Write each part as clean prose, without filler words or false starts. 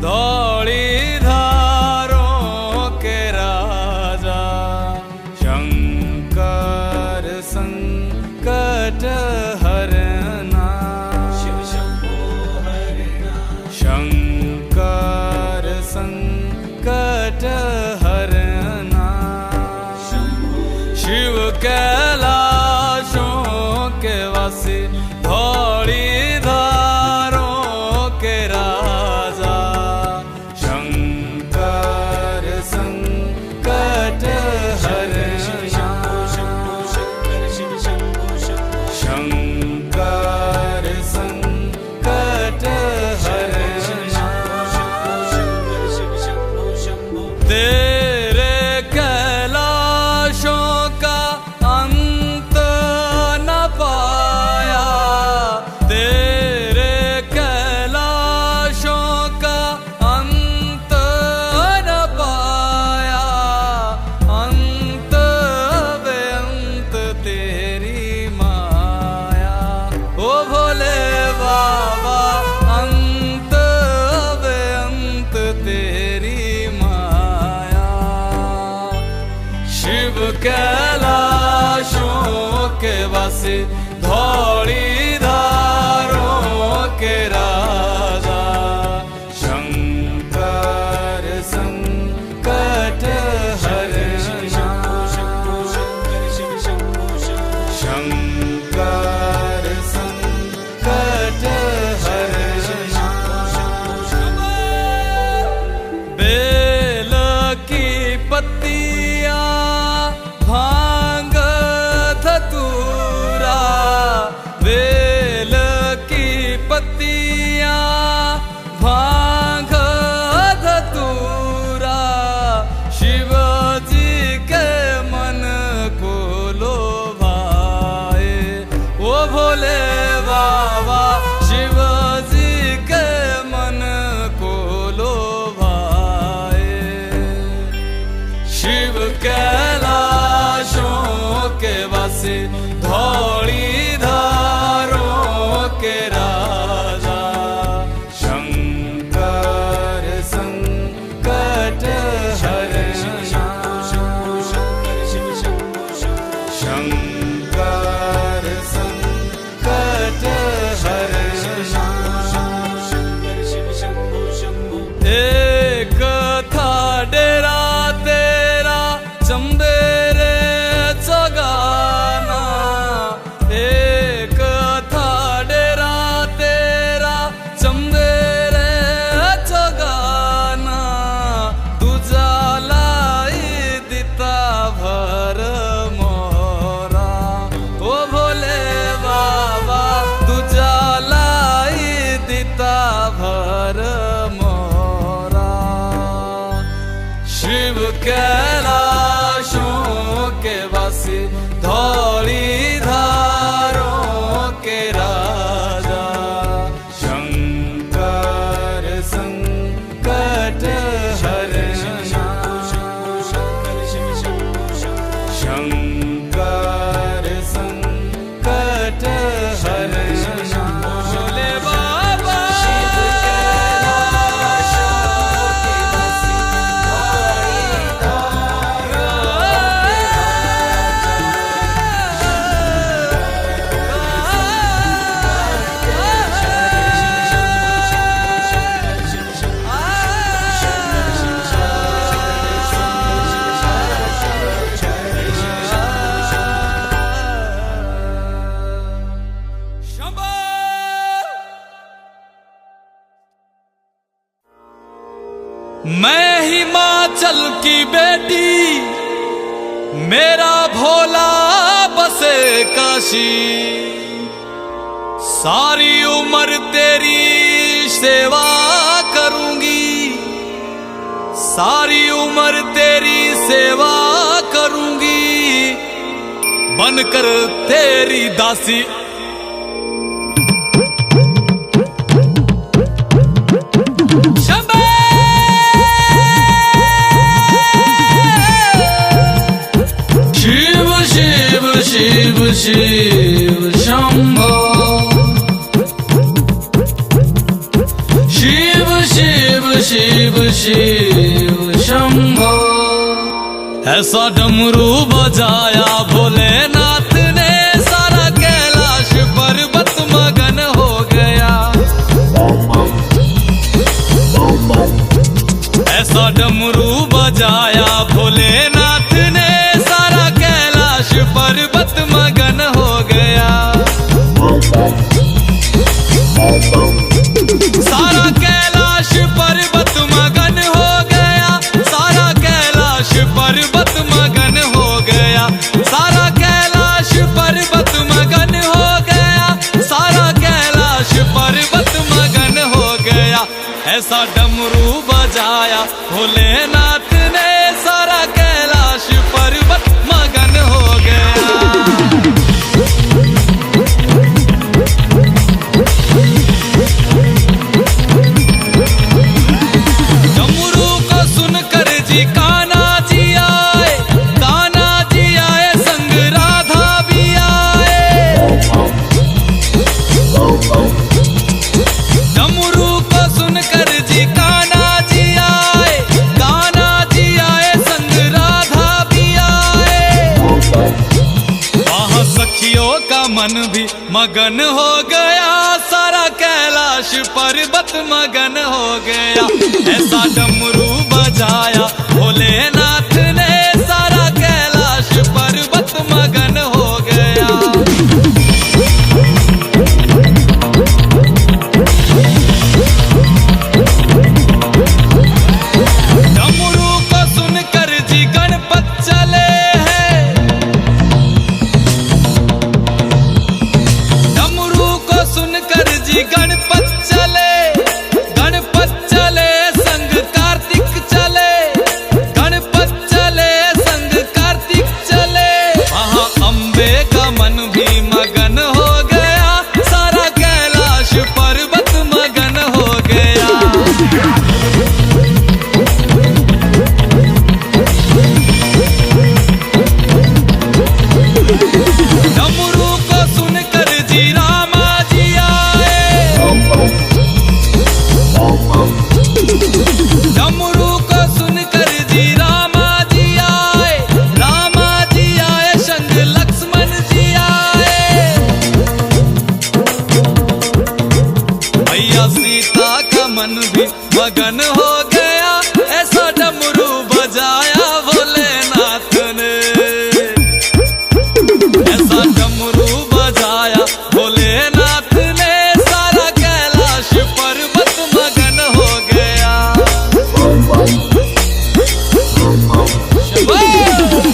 धौली धारों के राजा शंकर संकट हरना। शिव शंभो हरना। शंकर संकट हरना। शिव कैलाशों के वासी धौली धारों के राजा शंकर संकट हरना। शंकर संकट हरना। तेरे कैलाशों का अंत न पाया। तेरे कैलाशों का अंत न पाया। अंत बेअंत तेरी माया। ओ भोले बाबा अंत बेअंत तेरी माया। शिव कैलाशों के वासी धौली धारों के राजा शंकर संकट हरना। शंकर संकट हरना। बेल की पत्तियां भांग धतूरा। बेल की पत्तियां भांग धतूरा। शिव जी के मन को लोभाए। ओ भोले बाबा शिव जी के मन को लोभाए। शिव कैलाशों के वासी धौली धारों के राजा शंकर संकट हरना। शंकर संकट हरना। एक था डेरा तेरा चंबेरे चगाना। एक था डेरा तेरा चंबेरे चगाना। तुझा लाई दिता भर मोरा। ओ भोले बाबा तुझा लाई दिता भर मोरा। शिव कैलाशों के वासी धौली धारों के राजा शंकर संकट हरना। शंकर संकट हरना। भोले बाबा मैं हिमाचल की बेटी मेरा भोला बसे काशी। सारी उम्र तेरी सेवा करूंगी। सारी उम्र तेरी सेवा करूंगी। बनकर तेरी दासी। शिव शिव शिव शिव शंभो। शिव शिव शिव शिव शंभो। ऐसा डमरू बजाया भोलेनाथ ने, सारा कैलाश पर्वत मगन हो गया। ऐसा डमरू बजाया भोलेनाथ ने, सारा कैलाश पर्वत मगन हो गया। सारा कैलाश पर्वत मगन हो गया, सारा कैलाश पर्वत मगन हो गया, सारा कैलाश पर्वत मगन हो गया, सारा कैलाश पर्वत मगन हो गया। ऐसा डमरू बजाया भोलेनाथ ने, सारा कैलाश पर्वत मगन हो गया। डमरू को सुनकर जी कान्हा जी आए, कान्हा जी आए संग राधा भी आए। डमरू को सुनकर जी कान्हा जी आए, कान्हा जी आए संग राधा भी आए। वहाँ सखियों का मन भी मगन हो गया, सारा कैलाश पर्वत मगन हो गया। ऐसा डमरू बजाया भोलेनाथ ने, सारा कैलाश पर्वत मगन हो गया। डमरू को सुनकर जी गणपत चले हैं, डमरू को सुनकर जी गणपत चले, गणपत चले संग कार्तिक चले, गणपत चले संग कार्तिक चले। वहाँ अम्बे का मन भी मगन हो गया, सारा कैलाश पर्वत मगन हो गया। डमरू को सुनकर जी रामा जी आए, डमरू को सुनकर जी रामा जी आए, रामा जी आए संग लक्ष्मण जी आए। भैया सीता का मन भी मगन हो गया, ऐसा डमरू बजाया भोलेनाथ ने। ऐसा डमरू बजाया भोलेनाथ ने, सारा कैलाश पर्वत मगन हो गया।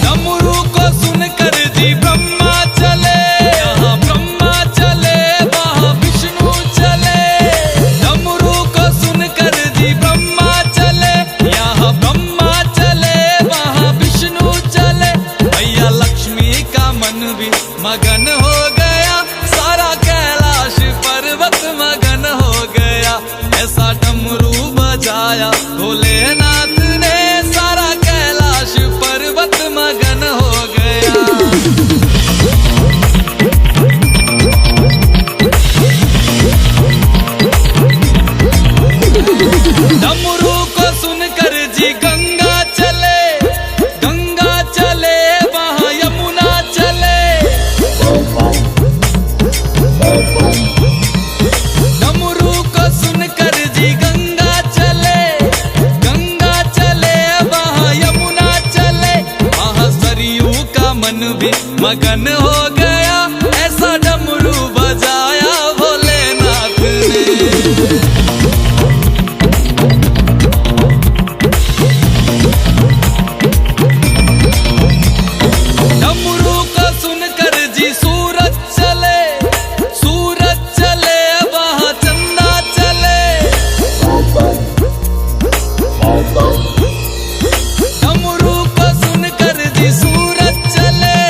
डमरू को सुनकर जी ब्रह्मा चले, यहाँ ब्रह्मा चले वहाँ विष्णु चले। डमरू को सुनकर जी ब्रह्मा चले, यहाँ ब्रह्मा चले वहाँ विष्णु चले। भैया लक्ष्मी का मन भी मगन हो गया, सारा कैलाश पर्वत मगन हो गया। ऐसा डमरू बजाया भोलेनाथ ने, सारा कैलाश पर्वत मगन हो गया। डमरू को सुनकर जी गंगा चले, गंगा चले वहाँ यमुना चले। डमरू को सुनकर जी गंगा चले, गंगा चले वहाँ यमुना चले। वहाँ सरयू का मन भी मगन हो गया, ऐसा डमरू बजाया भोलेनाथ ने। डमरू को सुनकर जी सूरज चले, सूरज चले वहाँ चंदा चले। डमरू को सुनकर जी सूरज चले,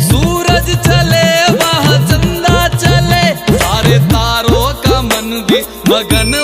सूरज चले वहाँ चंदा चले। सारे तारों का मन भी मगन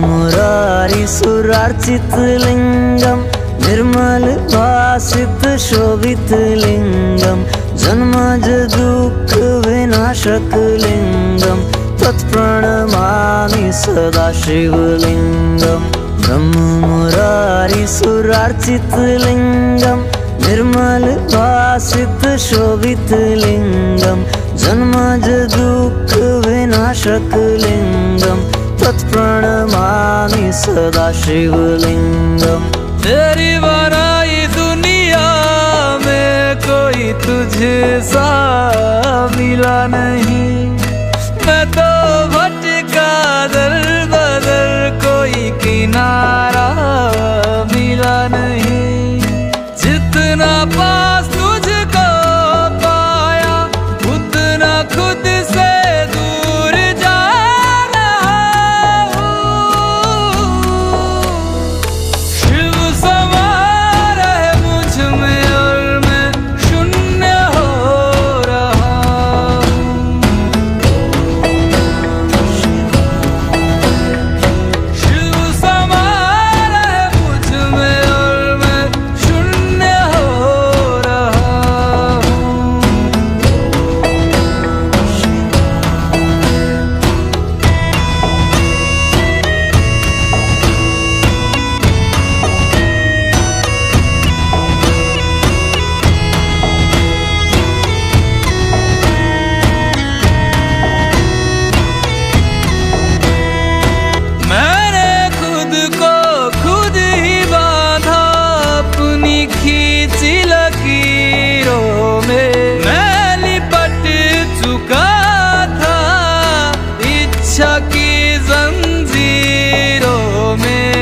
मुरारी सुरार्चित लिंगम निर्मल भासित शोभित लिंगम जन्मज दुःख विनाशक लिंगम तत्प्रणमामि सदा शिवलिंगम। ब्रह्म मुरारी सुरार्चित लिंगम निर्मल भासित शोभित लिंगम जन्मज दुःख विनाशक लिंगम तत्प्रणमामि सदा शिवलिंगम। तेरी बनाई दुनिया में कोई तुझे सा मिला नहीं, मैं तो भटका दर बदर कोई किनारा मिला नहीं। जितना पास तुझको पाया उतना खुद से दूर जा रहा हूँ। शिव समा रहे मुझ में और मैं शून्य हो रहा हूँ। शिव समा रहे मुझ में और मैं शून्य हो रहा हूँ। मैंने खुद को खुद ही बांधा अपनी खींची लकीरों में। मैं लिपट चुका था इच्छा की जंजीरों में।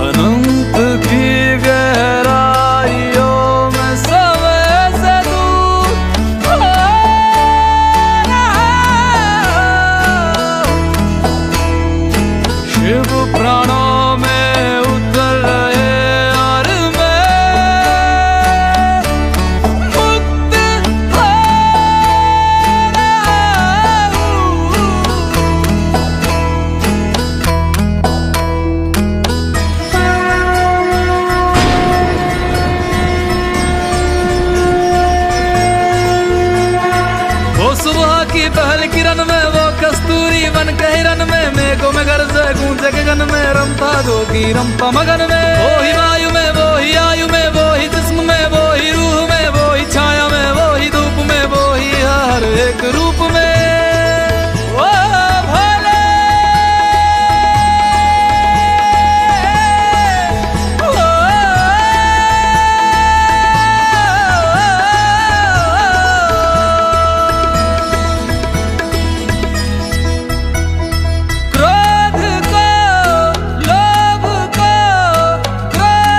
अनंत की गहराइयों में समय से दूर हो रहा हूँ। शिव प्राणों में उतर रहे और मैं मुक्त हो रहा हूँ। वो सुबह की पहल किरण में वो कस्तूरी बन के हिरन में मेघों में गरजे गूंजे गगन में रमता जोगी रमता मगन में। वो ही वायु में वो ही आयु में वो ही जिस्म में वो ही रूह में वो ही छाया में वो ही धूप में वो ही हर एक रूप में। वो भोले क्रोध को लोभ को क्रोध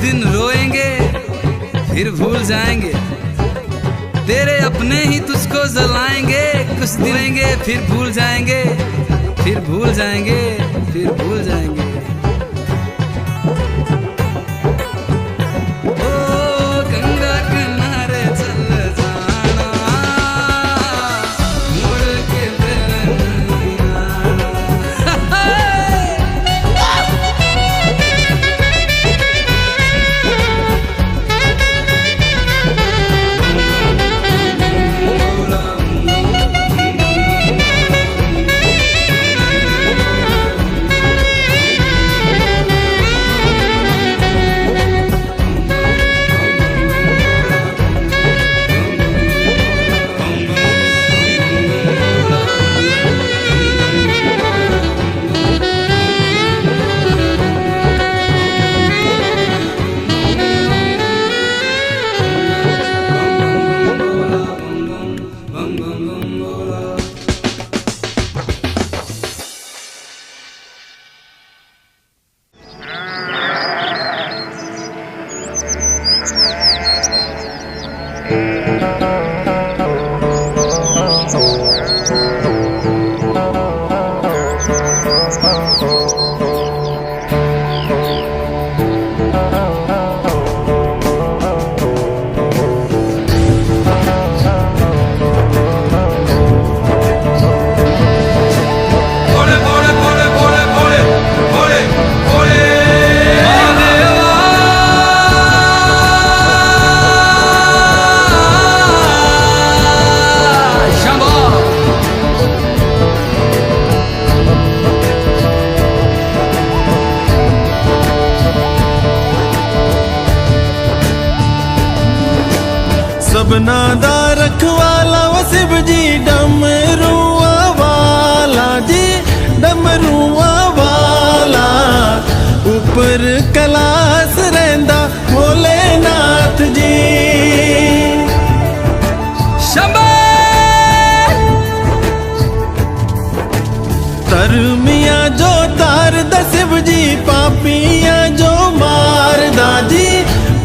दिन रोएंगे फिर भूल जाएंगे, तेरे अपने ही तुझको जलाएंगे, कुछ दिलेंगे फिर भूल जाएंगे, फिर भूल जाएंगे, फिर भूल जाएंगे। सबना दा रखवाला वो शिव जी डमरुआ वाला जी, डमरुआ वाला ऊपर कैलाश रहिंदा भोलेनाथ जी। शंभो तरमिया जो तार दा शिव जी, पापियां जो मारदा जी,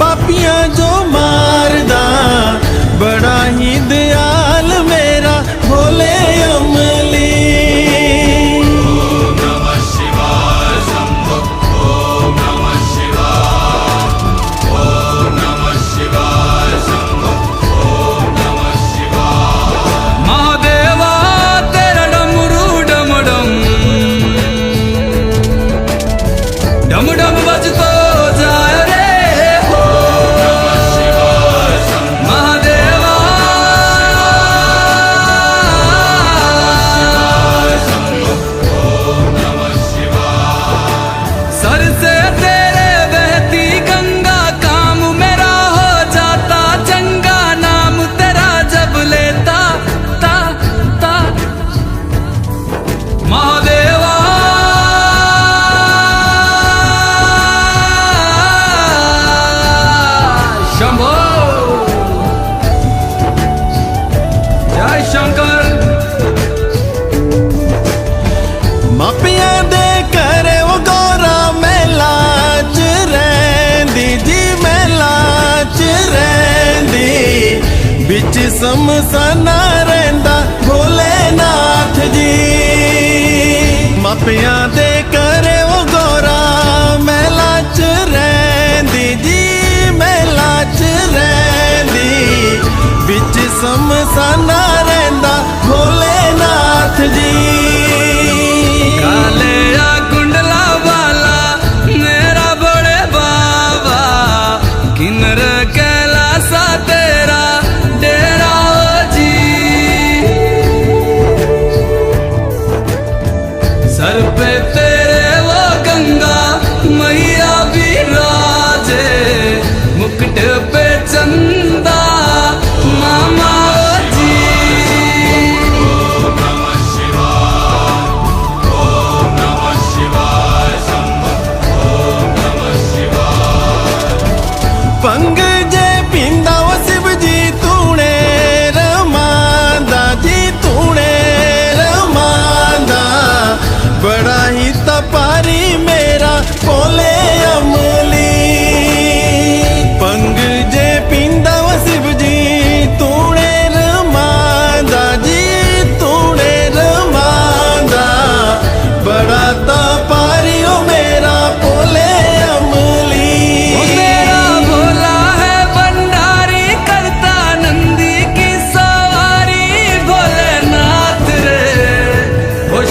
पापियां जो मारदा, बड़ा ही दयाल मेरा भोले अमली। ओम नमः शिवाय शंभो, ओम नमः शिवाय, ओम नमः शिवाय शंभो, ओम नमः शिवाय। महादेवा तेरा डमरू डम डम डम डम बजतो जाए रे, ओम नमः शिवाय शंभो। महादेवा ओम नमः शिवाय। सर से तेरे बहती गंगा, काम मेरा हो जाता चंगा, नाम तेरा जब लेता ता ता। महादेवा शंभो जय शंकर। मापिया दे करे वो गौरा मेला च रहिंदी जी, मेला च रहिंदी, बिच समसाना रहिंदा भोलेनाथ जी। मापिया दे करे वो गौरा मेला च रहिंदी जी, मेला च रहिंदी, बिच समसाना रहिंदा भोलेनाथ जी। काले या कुंडला वाला मेरा बड़े बाबा, किन्नर कैलासा तेरा डेरा हो जी। सर पे तेरे वो गंगा मैया विराजे, मुकुट पे चंदा मामा हो जी। ओम नमः शिवाय, ओम नमः शिवाय शंभो, ओम नमः शिवाय। पंग जे पींदा वो शिव जी, तूने रमांदा जी, तूने रमांदा, बड़ा ही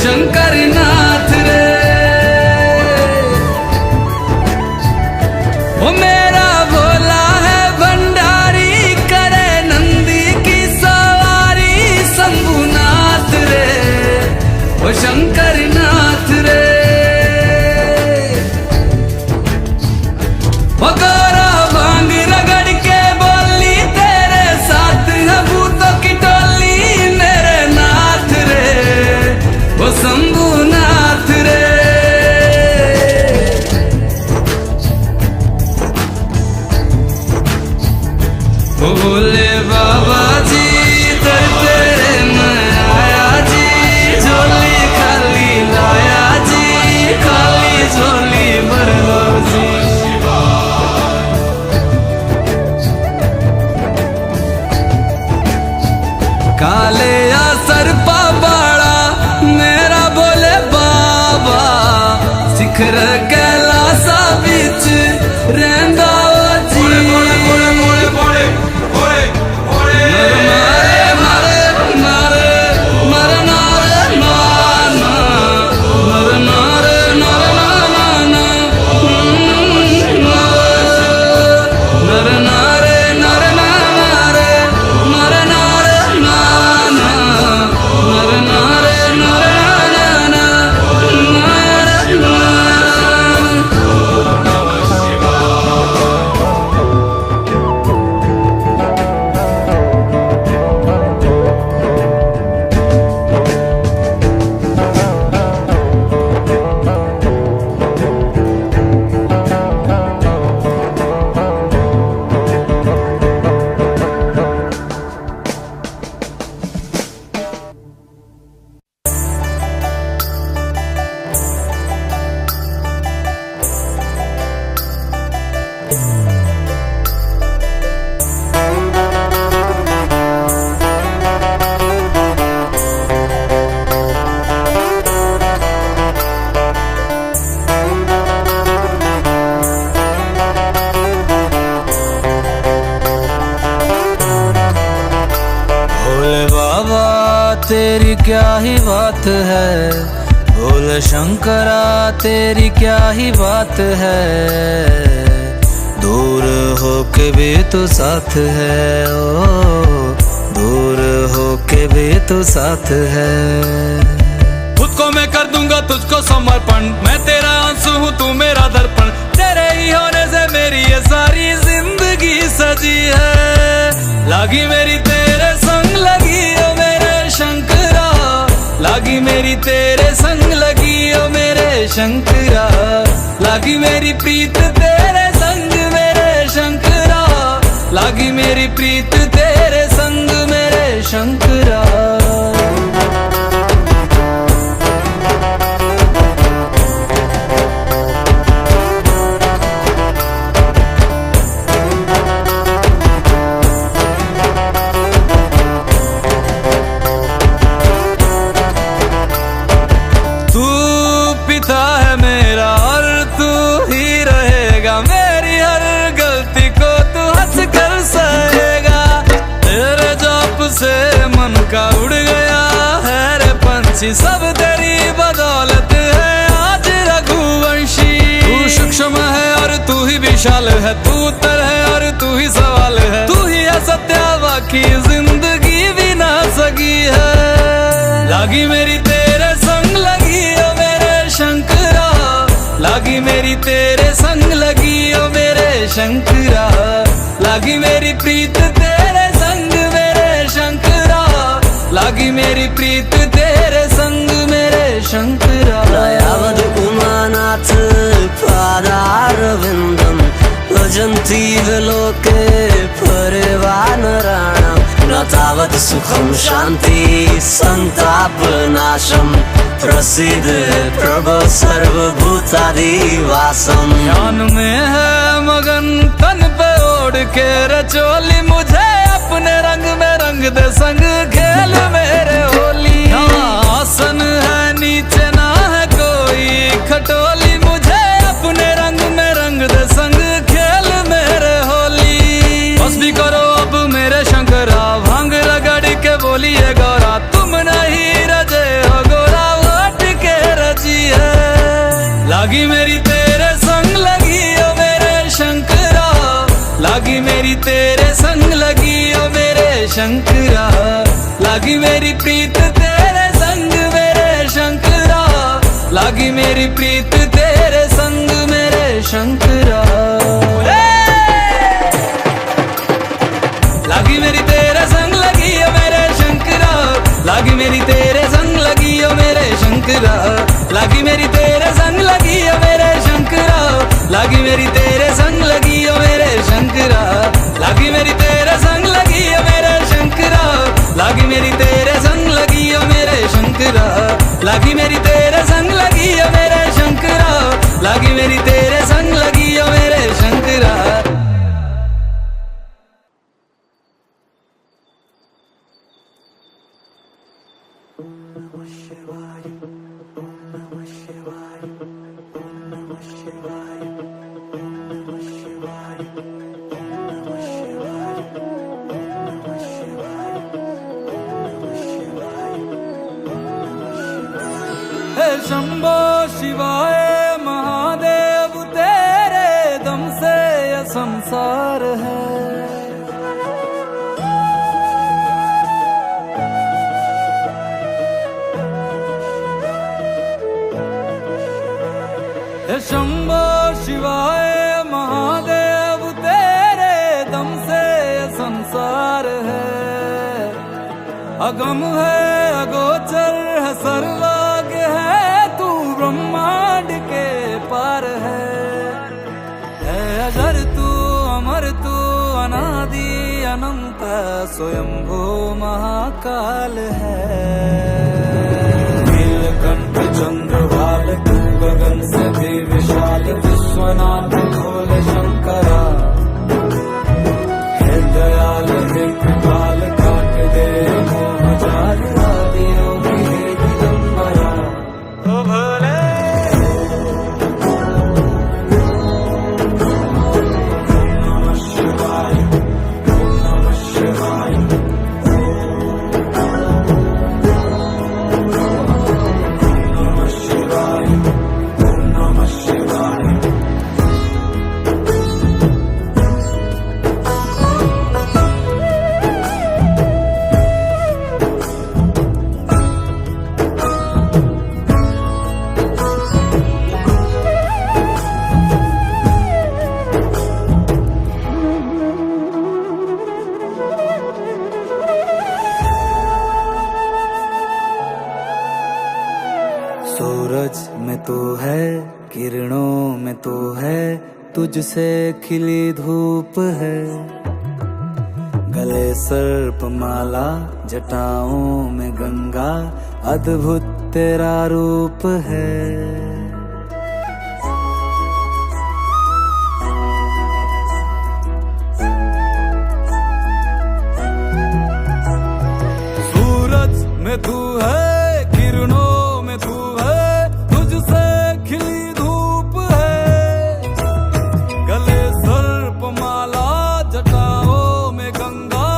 शंकर नाथ रे। वो मेरा भोला है भंडारी, करे नंदी की सवारी, शंभुनाथ रे वो शंकर नाथ रे। वो गोरा भांग रगड़ के बोली, तेरे साथ है भूतों की टोली, मेरे नाथ रे वो शंभुनाथ रे। वो बोले बाबा जी दर तेरे मैं आया जी, झोली खाली लाया जी, खाली झोली भर लो जी। काले या सरपा बाड़ा मेरा बोले बाबा, शिखर कैलासा बिच रहंदा जी। तेरी क्या ही बात है, भोले शंकरा तेरी क्या ही बात है, दूर होके भी तू साथ है, ओ दूर होके भी तू साथ है। खुद को मैं कर दूंगा तुझको समर्पण, मैं तेरा आंसू हूँ तू मेरा दर्पण, तेरे ही होने से मेरी ये सारी जिंदगी सजी है। लागी मेरी तेरे संग लगी ओ मेरे शंकरा, लागी मेरी तेरे संग लगी ओ मेरे शंकरा, लागी मेरी प्रीत तेरे संग मेरे शंकरा, लागी मेरी प्रीत तेरे संग मेरे शंकरा। सब तेरी बदौलत है आज रघुवंशी, तू सूक्ष्म है और तू ही विशाल है, तू उत्तर है और तू ही सवाल है, तू ही है सत्या बाकी जिंदगी भी ना सकी है। लागी मेरी तेरे संग लगी ओ मेरे शंकरा, लागी मेरी तेरे संग लगी ओ मेरे शंकरा, लागी मेरी प्रीत तेरे संग मेरे शंकरा, लागी मेरी प्रीत तेरे संग मेरे शंकरा। दयावद उमानाथ पादारविन्दं भजन्ति विलोके परिवानराणां, न तावत् सुखं शान्ति संतापनाशं, प्रसीद प्रभो सर्वभूतादिवासम्। ध्यान में है मगन तन पे ओढ़ के रचोली, मुझे अपने रंग में रंग दे संग खेल मेरे होली। आसन है नीचे ना है कोई खटोली, मुझे अपने रंग में रंग दे संग खेल मेरे होली। बस भी करो अब मेरे शंकरा, भांग रगड़ के बोलिए गौरा, तुम नहीं रजे हो गोरा, वाट लागी मेरी तेरे संग लगी ओ मेरे शंकरा, लागी मेरी तेरे संग लगी ओ मेरे शंकरा, लागी मेरी प्रीत तेरे संग मेरे शंकरा, लागी मेरी प्रीत तेरे संग मेरे शंकरा। लागी मेरी तेरे संग लगी ओ मेरे शंकरा, लागी मेरी तेरे संग लगी ओ मेरे शंकरा, लागी मेरी तेरे संग लगी ओ मेरे शंकरा, लागी मेरी तेरे संग लगी ओ मेरे शंकरा, लागी मेरी तेरे संग लगी ओ मेरे शंकरा, लागी मेरी तेरे संग लगी ओ मेरे शंकरा, लागी मेरी तेरे संग लगी ओ मेरे शंकरा, लागी मेरी तेरे संग लगी ओ मेरे शंकरा। शंभो शिवाय महादेव तेरे दम से यह संसार है। शंभो शिवाय महादेव तेरे दम से यह संसार है। अगम है अगोचर है सर्वज्ञ है, तू ब्रह्मांड के पार है अजर तू अमर तू अनादि अनंत स्वयंभू महाकाल है। नीलकंठ चंद्रभाल तू गगन से भी विशाल, विश्वनाथ भोले शंकरा है दयाल है कृपाल, काट दे मोह जाल आदियों की है दिगंबरा। ओ भोले नमः शिवाय, नमः शिवाय, नमः शिवाय, नमः शिवाय। सूरज में तू है, किरणों में तू है, तुझसे खिली धूप है। गले सर्प माला, जटाओं में गंगा, अद्भुत तेरा रूप है। सूरज में तू है, किरणों में तू है, तुझसे खिली धूप है। गले सर्प माला, जटाओं में गंगा,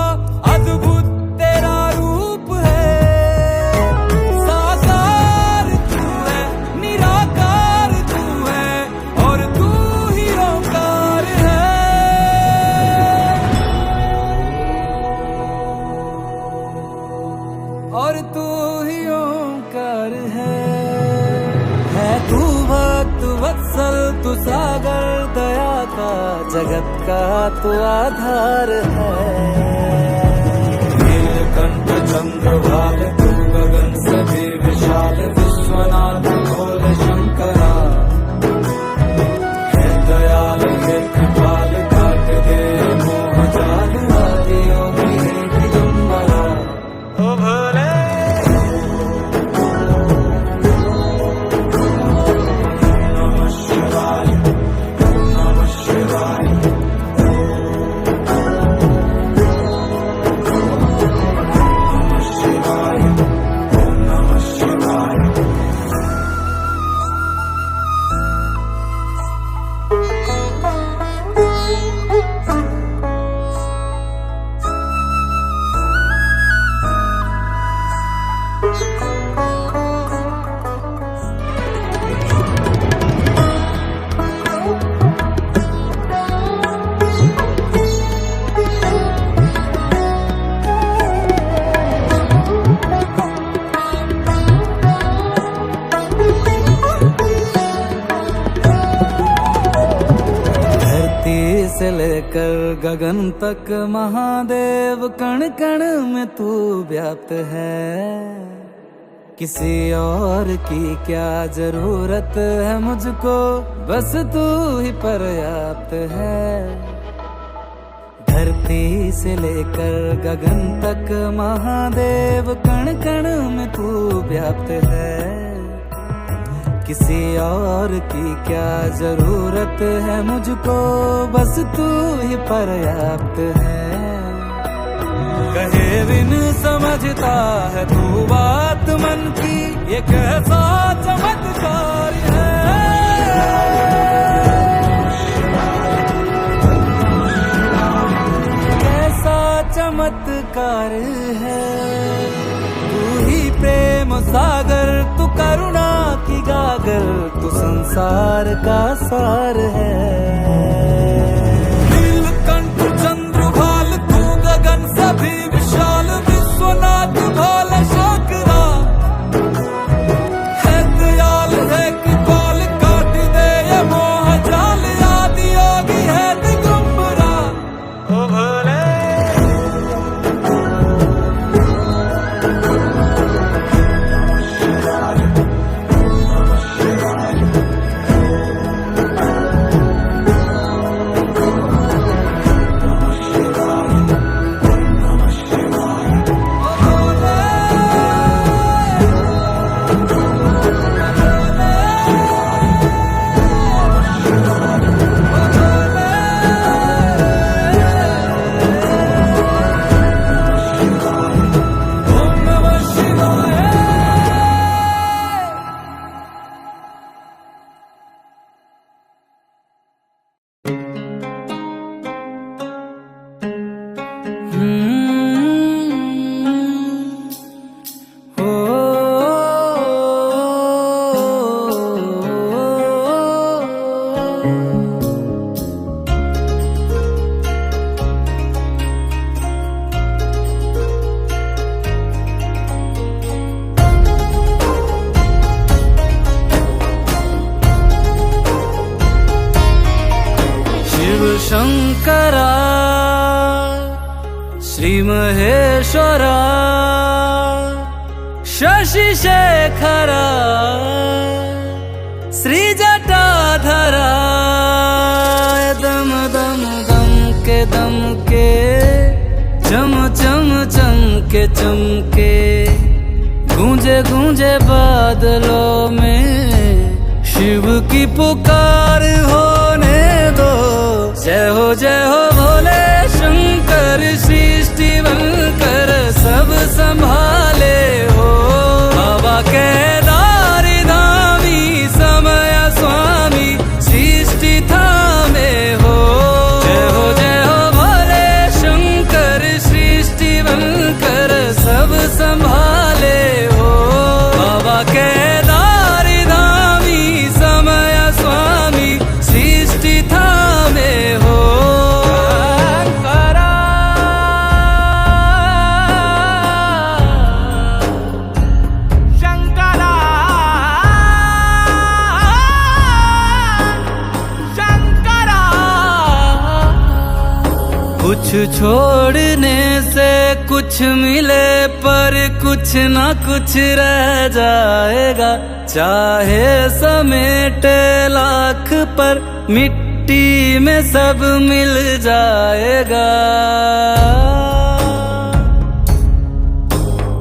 अद्भुत तेरा रूप है। साकार तू है, निराकार तू है, और तू ही ओंकार है। और तू ही ओंकार है तू भक्त वत्सल, तू सागर दया का, जगत का तू आधार है। नीलकंठ चंद्रभाल तू गगन से भी विशाल, विश्वनाथ भोले शंकरा है दयाल है कृपाल, काट दे मोह जाल आदियों की है दिगंबरा। ओ भोले नमः शिवाय, नमः शिवाय, नमः शिवाय। लेकर गगन तक महादेव, कण कण में तू व्याप्त है। किसी और की क्या जरूरत है मुझको, बस तू ही पर्याप्त है। धरती से लेकर गगन तक महादेव, कण कण में तू व्याप्त है। किसी और की क्या जरूरत है मुझको, बस तू ही पर्याप्त है। कहे बिन समझता है तू बात मन की, ये कैसा चमत्कार है। कैसा चमत्कार है। तू ही प्रेम सागर, तू करुणा की गागर, तू संसार का सार है। नीलकंठ चंद्रभाल तू गगन सभी विशाल, विश्वनाथ भोला शंकरा है दयाल है कृपाल, काट दे ये मोह जाल, आदि योगी है दिगंबरा। ओ भोले शंकरा श्री महेश्वरा शशि शेखरा श्री जटाधरा, दम दम दम के चम चम चमके चमके, गूंजे गूंजे बादलों में शिव की पुकार होने दो। जय हो भोले शंकर, सृष्टि बनकर सब संभाले हो। बाबा केदार धामी, समय स्वामी, सृष्टि थामे हो। जय हो भोले शंकर, सृष्टि बनकर सब संभाले हो। बाबा केदार धामी, समय स्वामी, सृष्टि थामे हो। कुछ छोड़ने से कुछ मिले, पर कुछ ना कुछ रह जाएगा। चाहे समेटे लाख, पर मिट्टी में सब मिल जाएगा।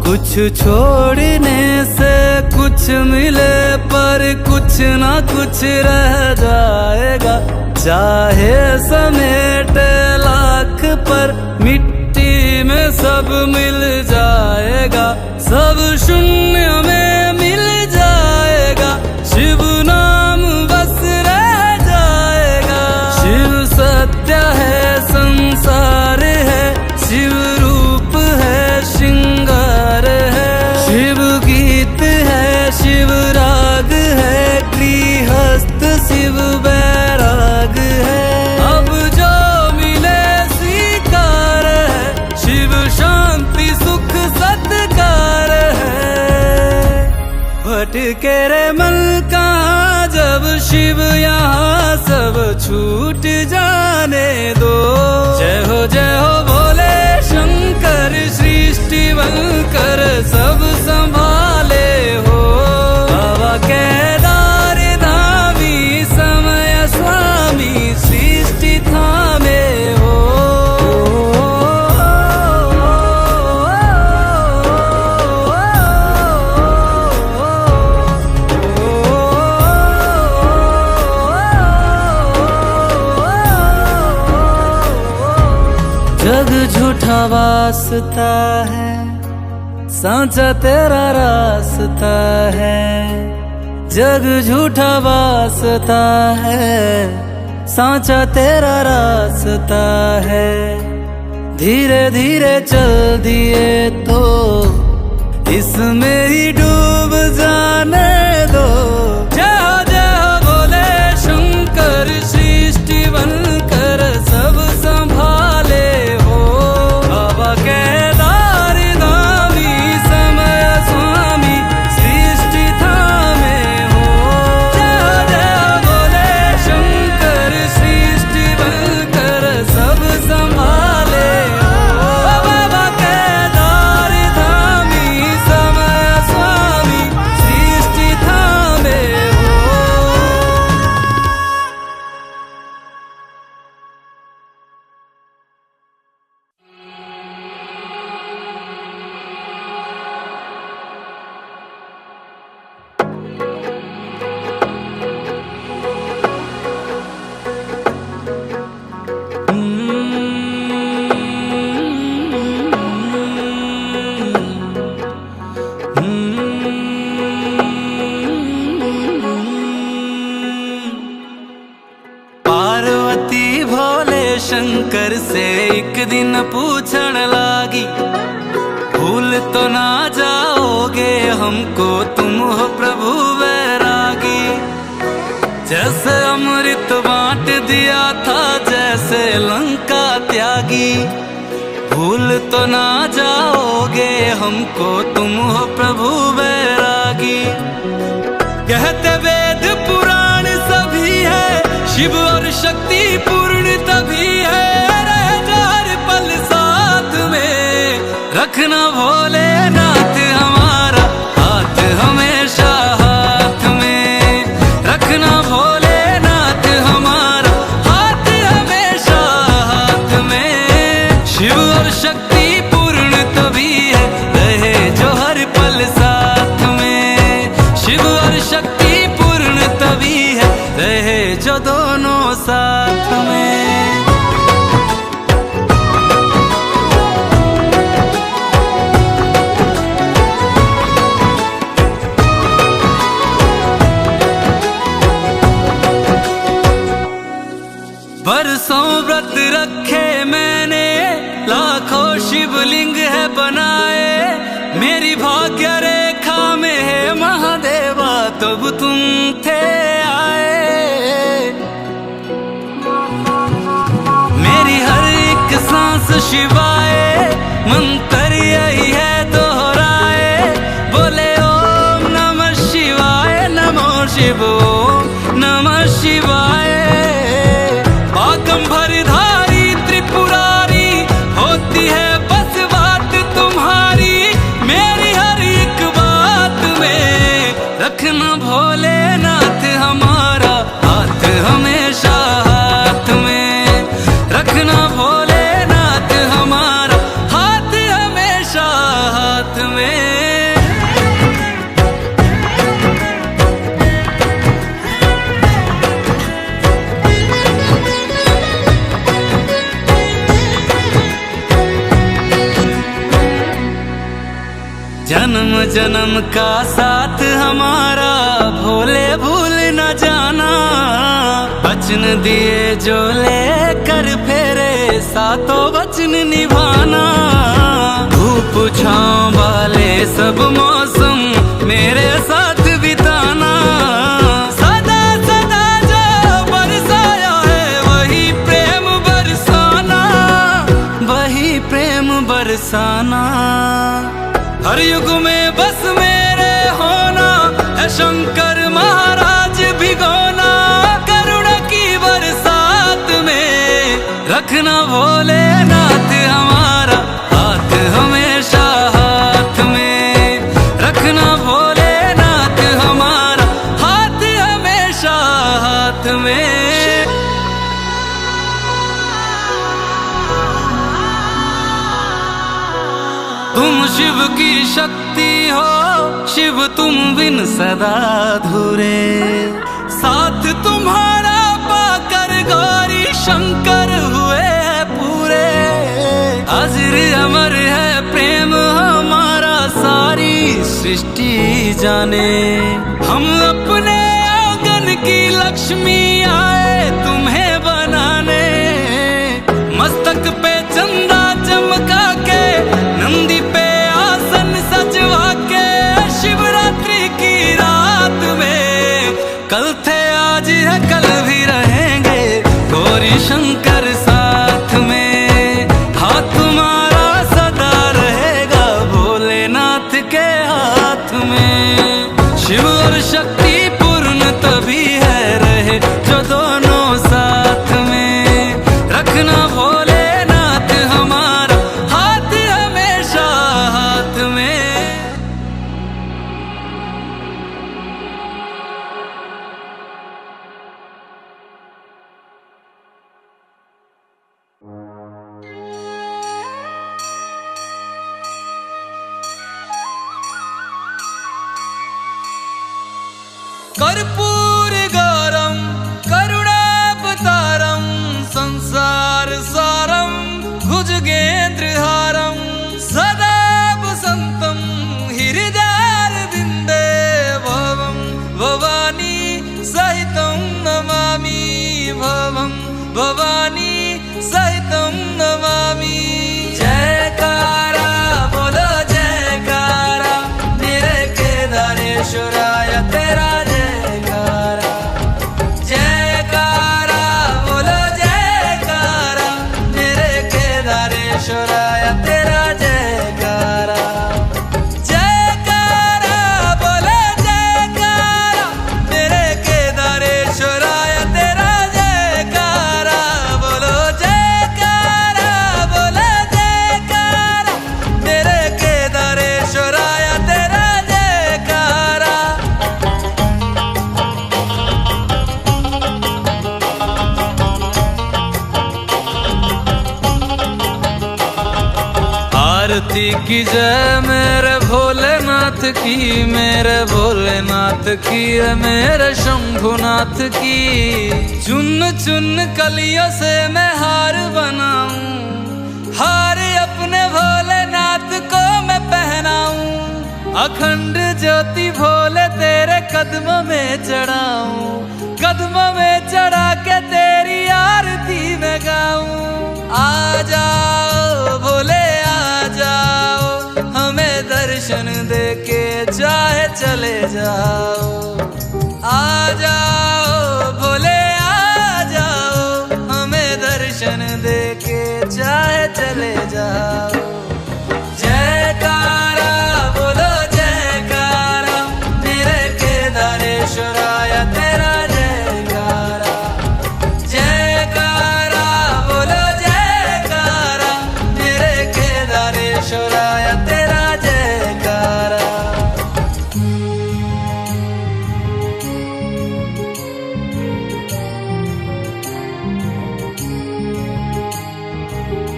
कुछ छोड़ने से कुछ मिले, पर कुछ ना कुछ रह जाएगा। चाहे समेटे लाख, पर मिट्टी में सब मिल जाएगा। सब शून्य में मिल जाएगा, शिव नाम बस रह जाएगा। शिव सत्य है, संसार है, शिव रूप है, श्रृंगार है। शिव गीत है, शिव राग है, गृहस्थ शिव बैराग है। अब जो मिले स्वीकार है, शिव शांति सुख सत्कार है। भटके रे मन का जब अब शिव यहाँ सब छूट जाने दो। जय हो भोले शंकर सृष्टि बनकर सब संभाले हो। बाबा केदार धामी समय स्वामी सृष्टि थामे हो। जग झूठा वास्ता है, सांचा तेरा रास्ता है। जग झूठा वास्ता है, सांचा तेरा रास्ता है। धीरे धीरे चल दिए तो इसमें ही डूब जाने दो। जय हो भोले शंकर सृष्टि बनकर सब संभाले हो। बाबा केदार धामी समय स्वामी सृष्टि थामे हो। जय भोले शंकर सृष्टि बनकर सब संभाले हो। बाबा केदार धामी समय स्वामी सृष्टि थामे हो। पार्वती भोले शंकर से एक दिन पूछण लागी, भूल तो ना जाओगे हमको तुम हो प्रभु वैरागी। जैसे अमृत बांट दिया था जैसे लंका त्यागी, भूल तो ना जाओगे हमको तुम हो प्रभु वैरागी। कहते वेद पुराण सभी है, शिव और शक्ति पूर्ण तभी है। रहे जो हर पल साथ में, रखना भोलेनाथ हमारा हाथ हमेशा हाथ में। रखना भोलेनाथ हमारा हाथ हमेशा हाथ में। शिव और शक्ति पूर्ण तभी है, रहे जो हर पल साथ में। शिव और शक्ति पूर्ण तभी है, रहे जो दोनों साथ में। बरसों व्रत रखे मैंने, लाखों शिवलिंग है बनाए। मेरी भाग्य रेखा में है महादेवा तब तुम थे आए। मेरी हर एक सांस शिवाय, मंत्र यही है दोहराए। बोले ओम नमः शिवाय, नमो शिव ओम नमः शिवाय। पाकंभरधारी त्रिपुरारी होती है बस बात तुम्हारी। मेरी हर एक बात में रखना भोलेनाथ हमारा हाथ हमेशा हाथ में। रखना भोलेनाथ हमारा हाथ हमेशा हाथ में। जन्म जन्म का साथ हमारा भोले भूल न जाना। वचन दिए जो लेकर फेरे सातों वचन निभाना। धूप छांव वाले सब मौसम मेरे साथ बिताना। सदा सदा जो बरसाया है वही प्रेम बरसाना। वही प्रेम बरसाना। हर युग में बस मेरे होना है शंकर महाराज भिगोना। रखना भोलेनाथ हमारा हाथ हमेशा हाथ में, रखना भोलेनाथ हमारा हाथ हमेशा हाथ में। तुम शिव की शक्ति हो, शिव तुम बिन सदा अधूरे, साथ तुम्हारा पाकर गौरी शंकर हुए हैं पूरे। अजर अमर है प्रेम हमारा सारी सृष्टि जाने, हम अपने आंगन की लक्ष्मी आए तुम्हें बनाने। मस्तक पे चंदा चमका के, नंदी पे आसन सजवा के, शिवरात्रि की रात में कल थे आज है कल भी रहेंगे गौरी शंकर साथ में। हाथ तुम्हारा सदा रहेगा भोलेनाथ के हाथ में। शिव और शक्ति पूर्ण तभी है रहे जो दोनों साथ में, रखना भोलेनाथ हमारा हाथ हमेशा हाथ में। कर्पूर गौरम करुणावतारम, संसार सारम भुजगेंद्रहारम, सदा वसंतम हृदयारविंदे भवम भवानी सहितं नमामि, भवम भवानी सहितं नमामि। जयकारा बोलो जयकारा, मेरे केदारेश्वराय तेरा जयकारा। जयकारा बोलो जयकारा, मेरे केदारेश्वराय तेरा जयकारा। जयकारा बोलो जयकारा, मेरे केदारेश्वराय तेरा जयकारा। बोलो जयकारा बोलो जयकारा, मेरे केदारेश्वराय तेरा जयकारा। आरती की जय मेरे भोलेनाथ की, मेरे भोलेनाथ की, मेरे शंभुनाथ की। चुन चुन कलियों से मैं हार बनाऊं, हार अपने भोलेनाथ को मैं पहनाऊं। अखंड ज्योति भोले तेरे कदमों में चढ़ाऊं, कदमों में चढ़ा के तेरी आरती में गाऊं। आ जाओ भोले आ जाओ, हमें दर्शन दे के चाहे चले जाओ। आ जाओ भोले आ जाओ, हमें दर्शन दे के चाहे चले जाओ। जयकारा बोलो जयकारा, मेरे केदारेश्वराय तेरा जयकारा। जयकारा बोलो जयकारा, मेरे केदारेश्वराय तेरा जयकारा।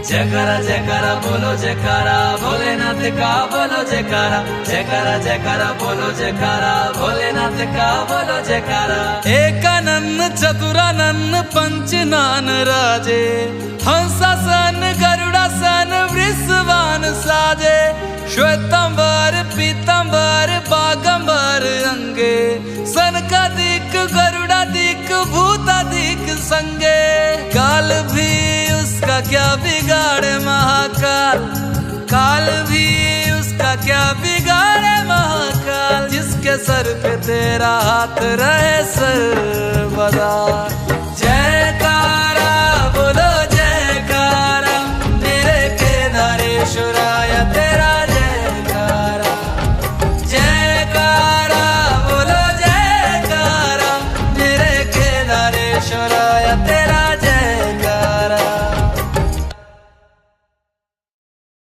जयकारा जयकारा बोलो जयकारा, भोलेनाथ का बोलो जयकारा। जयकारा जयकारा बोलो जयकारा, भोलेनाथ का बोलो जयकारा। एकानन चतुरानन पंचनान राजे, हंसासन गरुड़ासन वृषवान साजे। श्वेतंबर पीतंबर बागंबर अंगे, सनकादिक गरुड़ादिक भूतादिक संगे। काल भी उसका क्या बिगाड़े महाकाल, काल भी उसका क्या बिगाड़े महाकाल। जिसके सर पे तेरा हाथ रहे सर्वदा। जयकारा बोलो जयकारा, मेरे केदारेश्वराय तेरा जयकारा। जयकारा बोलो जयकारा, मेरे केदारेश्वराय तेरा